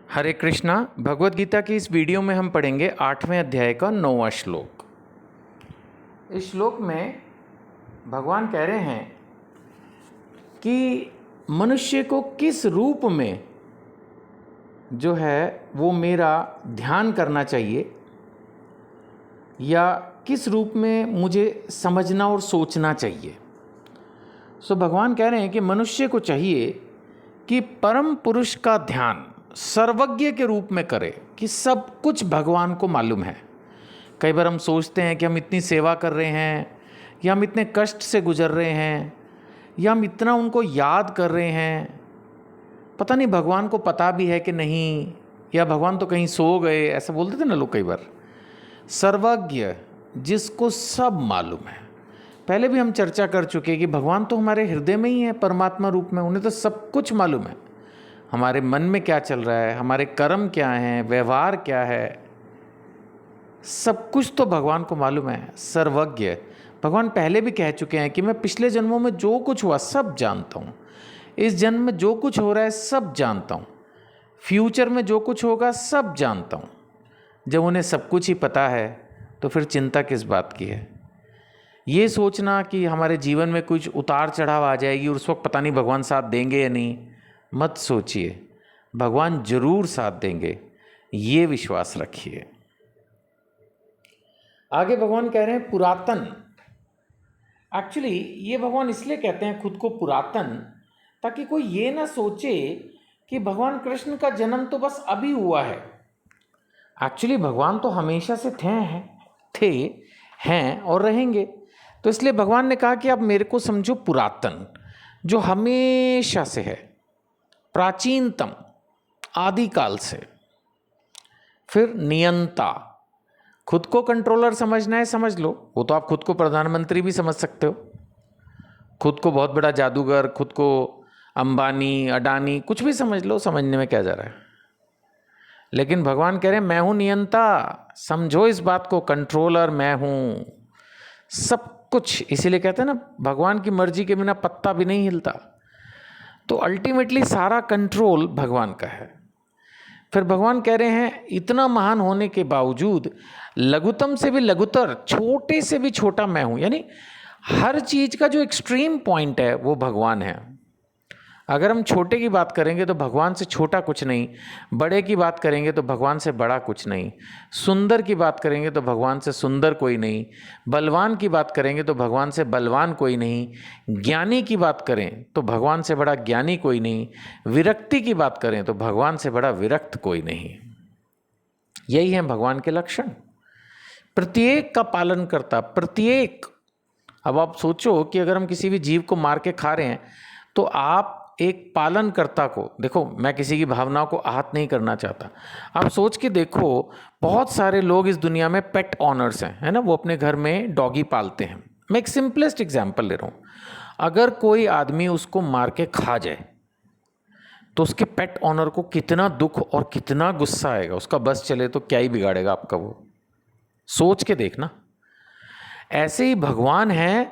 हरे कृष्णा। भगवत गीता की इस वीडियो में हम पढ़ेंगे 8वें अध्याय का 9वां श्लोक। इस श्लोक में भगवान कह रहे हैं कि मनुष्य को किस रूप में जो है वो मेरा ध्यान करना चाहिए या किस रूप में मुझे समझना और सोचना चाहिए। भगवान कह रहे हैं कि मनुष्य को चाहिए कि परम पुरुष का ध्यान सर्वज्ञ के रूप में करे, कि सब कुछ भगवान को मालूम है। कई बार हम सोचते हैं कि हम इतनी सेवा कर रहे हैं या हम इतने कष्ट से गुजर रहे हैं या हम इतना उनको याद कर रहे हैं, पता नहीं भगवान को पता भी है कि नहीं, या भगवान तो कहीं सो गए, ऐसा बोलते थे ना लोग कई बार। सर्वज्ञ जिसको सब मालूम है। पहले भी हम चर्चा कर चुके कि भगवान तो हमारे हृदय में ही है, परमात्मा रूप में, उन्हें तो सब कुछ मालूम है। हमारे मन में क्या चल रहा है, हमारे कर्म क्या हैं, व्यवहार क्या है, सब कुछ तो भगवान को मालूम है। सर्वज्ञ भगवान पहले भी कह चुके हैं कि मैं पिछले जन्मों में जो कुछ हुआ सब जानता हूँ, इस जन्म में जो कुछ हो रहा है सब जानता हूँ, फ्यूचर में जो कुछ होगा सब जानता हूँ। जब उन्हें सब कुछ ही पता है तो फिर चिंता किस बात की है। ये सोचना कि हमारे जीवन में कुछ उतार चढ़ाव आ जाएगी और उस वक्त पता नहीं भगवान साथ देंगे या नहीं, मत सोचिए। भगवान जरूर साथ देंगे, ये विश्वास रखिए। आगे भगवान कह रहे हैं पुरातन। एक्चुअली ये भगवान इसलिए कहते हैं खुद को पुरातन, ताकि कोई ये ना सोचे कि भगवान कृष्ण का जन्म तो बस अभी हुआ है। एक्चुअली भगवान तो हमेशा से थे हैं और रहेंगे। तो इसलिए भगवान ने कहा कि आप मेरे को समझो पुरातन, जो हमेशा से है, प्राचीनतम, आदिकाल से। फिर नियंता, खुद को कंट्रोलर समझना है समझ लो, वो तो आप खुद को प्रधानमंत्री भी समझ सकते हो, खुद को बहुत बड़ा जादूगर, खुद को अंबानी अडानी, कुछ भी समझ लो, समझने में क्या जा रहा है। लेकिन भगवान कह रहे हैं मैं हूं नियंता, समझो इस बात को, कंट्रोलर मैं हूं सब कुछ। इसीलिए कहते हैं ना भगवान की मर्जी के बिना पत्ता भी नहीं हिलता। तो अल्टीमेटली सारा कंट्रोल भगवान का है। फिर भगवान कह रहे हैं इतना महान होने के बावजूद लघुतम से भी लघुतर, छोटे से भी छोटा मैं हूं। यानी हर चीज का जो एक्सट्रीम पॉइंट है वो भगवान है। अगर हम छोटे की बात करेंगे तो भगवान से छोटा कुछ नहीं, बड़े की बात करेंगे तो भगवान से बड़ा कुछ नहीं, सुंदर की बात करेंगे तो भगवान से सुंदर कोई नहीं, बलवान की बात करेंगे तो भगवान से बलवान कोई नहीं, ज्ञानी की बात करें तो भगवान से बड़ा ज्ञानी कोई नहीं, विरक्ति की बात करें तो भगवान से बड़ा विरक्त कोई नहीं। यही है भगवान के लक्षण, प्रत्येक का पालन करता, प्रत्येक। अब आप सोचो कि अगर हम किसी भी जीव को मार के खा रहे हैं तो आप एक पालनकर्ता को देखो, मैं किसी की भावनाओं को आहत नहीं करना चाहता। आप सोच के देखो, बहुत सारे लोग इस दुनिया में पेट ऑनर्स हैं, है ना, वो अपने घर में डॉगी पालते हैं। मैं एक सिंपलेस्ट एग्जांपल ले रहा हूँ। अगर कोई आदमी उसको मार के खा जाए तो उसके पेट ऑनर को कितना दुख और कितना गुस्सा आएगा। उसका बस चले तो क्या ही बिगाड़ेगा आपका, वो सोच के देखना। ऐसे ही भगवान है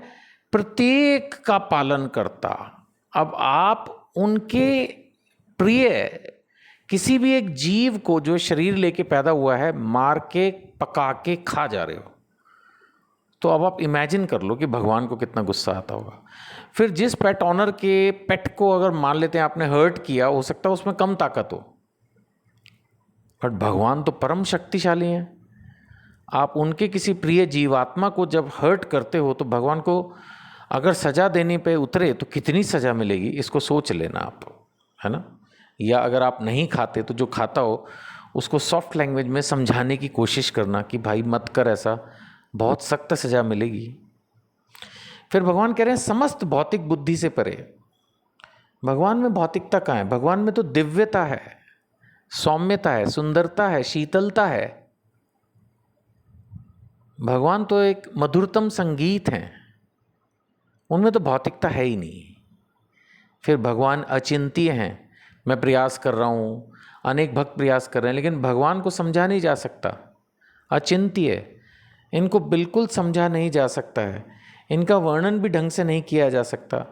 प्रत्येक का पालन करता। अब आप उनके प्रिय किसी भी एक जीव को जो शरीर लेके पैदा हुआ है मार के पका के खा जा रहे हो, तो अब आप इमेजिन कर लो कि भगवान को कितना गुस्सा आता होगा। फिर जिस पेट ऑनर के पेट को अगर मान लेते हैं आपने हर्ट किया, हो सकता है उसमें कम ताकत हो, बट भगवान तो परम शक्तिशाली हैं। आप उनके किसी प्रिय जीवात्मा को जब हर्ट करते हो तो भगवान को अगर सजा देने पे उतरे तो कितनी सजा मिलेगी, इसको सोच लेना आप, है ना। या अगर आप नहीं खाते तो जो खाता हो उसको सॉफ्ट लैंग्वेज में समझाने की कोशिश करना कि भाई मत कर ऐसा, बहुत सख्त सजा मिलेगी। फिर भगवान कह रहे हैं समस्त भौतिक बुद्धि से परे। भगवान में भौतिकता कहाँ है? भगवान में तो दिव्यता है, सौम्यता है, सुंदरता है, शीतलता है। भगवान तो एक मधुरतम संगीत हैं, उनमें तो भौतिकता है ही नहीं। फिर भगवान अचिंत्य हैं। मैं प्रयास कर रहा हूँ, अनेक भक्त प्रयास कर रहे हैं, लेकिन भगवान को समझा नहीं जा सकता। अचिंत्य, इनको बिल्कुल समझा नहीं जा सकता है, इनका वर्णन भी ढंग से नहीं किया जा सकता,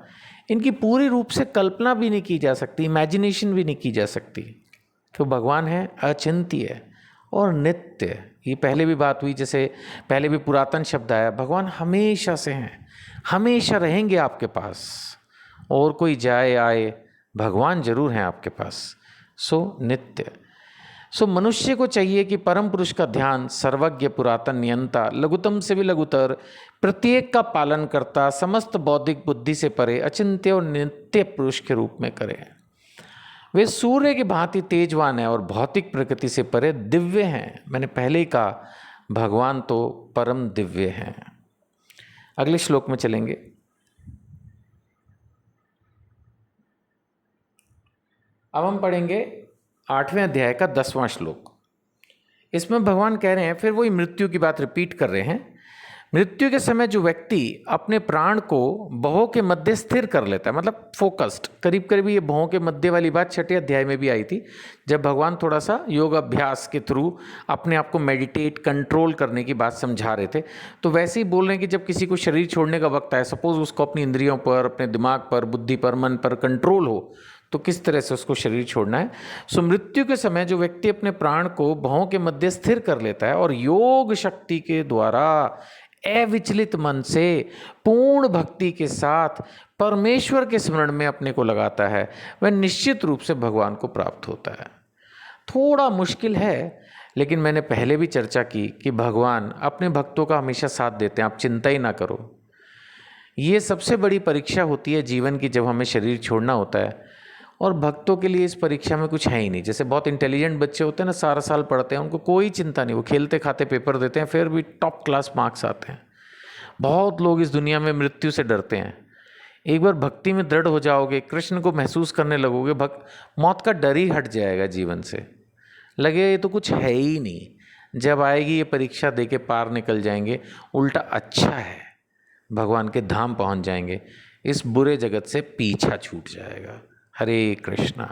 इनकी पूरी रूप से कल्पना भी नहीं की जा सकती, इमेजिनेशन भी नहीं की जा सकती। तो भगवान है अचिंत्य और नित्य। ये पहले भी बात हुई, जैसे पहले भी पुरातन शब्द आया, भगवान हमेशा से हैं, हमेशा रहेंगे आपके पास, और कोई जाए आए भगवान जरूर हैं आपके पास। सो नित्य। सो मनुष्य को चाहिए कि परम पुरुष का ध्यान सर्वज्ञ, पुरातन, नियंता, लघुतम से भी लघुतर, प्रत्येक का पालन करता, समस्त बौद्धिक बुद्धि से परे, अचिंत्य और नित्य पुरुष के रूप में करे। वे सूर्य की भांति तेजवान है और भौतिक प्रकृति से परे दिव्य हैं। मैंने पहले ही कहा भगवान तो परम दिव्य हैं। अगले श्लोक में चलेंगे। अब हम पढ़ेंगे 8वें अध्याय का 10वां श्लोक। इसमें भगवान कह रहे हैं, फिर वही मृत्यु की बात रिपीट कर रहे हैं। मृत्यु के समय जो व्यक्ति अपने प्राण को भवों के मध्य स्थिर कर लेता है, मतलब फोकस्ड, करीब करीब ये भवों के मध्य वाली बात 6ठे अध्याय में भी आई थी, जब भगवान थोड़ा सा योग अभ्यास के थ्रू अपने आप को मेडिटेट, कंट्रोल करने की बात समझा रहे थे। तो वैसे ही बोल रहे हैं कि जब किसी को शरीर छोड़ने का वक्त आए, सपोज उसको अपनी इंद्रियों पर, अपने दिमाग पर, बुद्धि पर, मन पर कंट्रोल हो, तो किस तरह से उसको शरीर छोड़ना है। सो मृत्यु के समय जो व्यक्ति अपने प्राण को भवों के मध्य स्थिर कर लेता है और योग शक्ति के द्वारा अविचलित मन से पूर्ण भक्ति के साथ परमेश्वर के स्मरण में अपने को लगाता है, वह निश्चित रूप से भगवान को प्राप्त होता है। थोड़ा मुश्किल है, लेकिन मैंने पहले भी चर्चा की कि भगवान अपने भक्तों का हमेशा साथ देते हैं, आप चिंता ही ना करो। ये सबसे बड़ी परीक्षा होती है जीवन की, जब हमें शरीर छोड़ना होता है, और भक्तों के लिए इस परीक्षा में कुछ है ही नहीं। जैसे बहुत इंटेलिजेंट बच्चे होते हैं ना, सारा साल पढ़ते हैं, उनको कोई चिंता नहीं, वो खेलते खाते पेपर देते हैं, फिर भी टॉप क्लास मार्क्स आते हैं। बहुत लोग इस दुनिया में मृत्यु से डरते हैं। एक बार भक्ति में दृढ़ हो जाओगे, कृष्ण को महसूस करने लगोगे, मौत का डर ही हट जाएगा जीवन से, लगे ये तो कुछ है ही नहीं। जब आएगी ये परीक्षा दे के पार निकल जाएंगे, उल्टा अच्छा है, भगवान के धाम पहुंच जाएंगे, इस बुरे जगत से पीछा छूट जाएगा। हरे कृष्णा।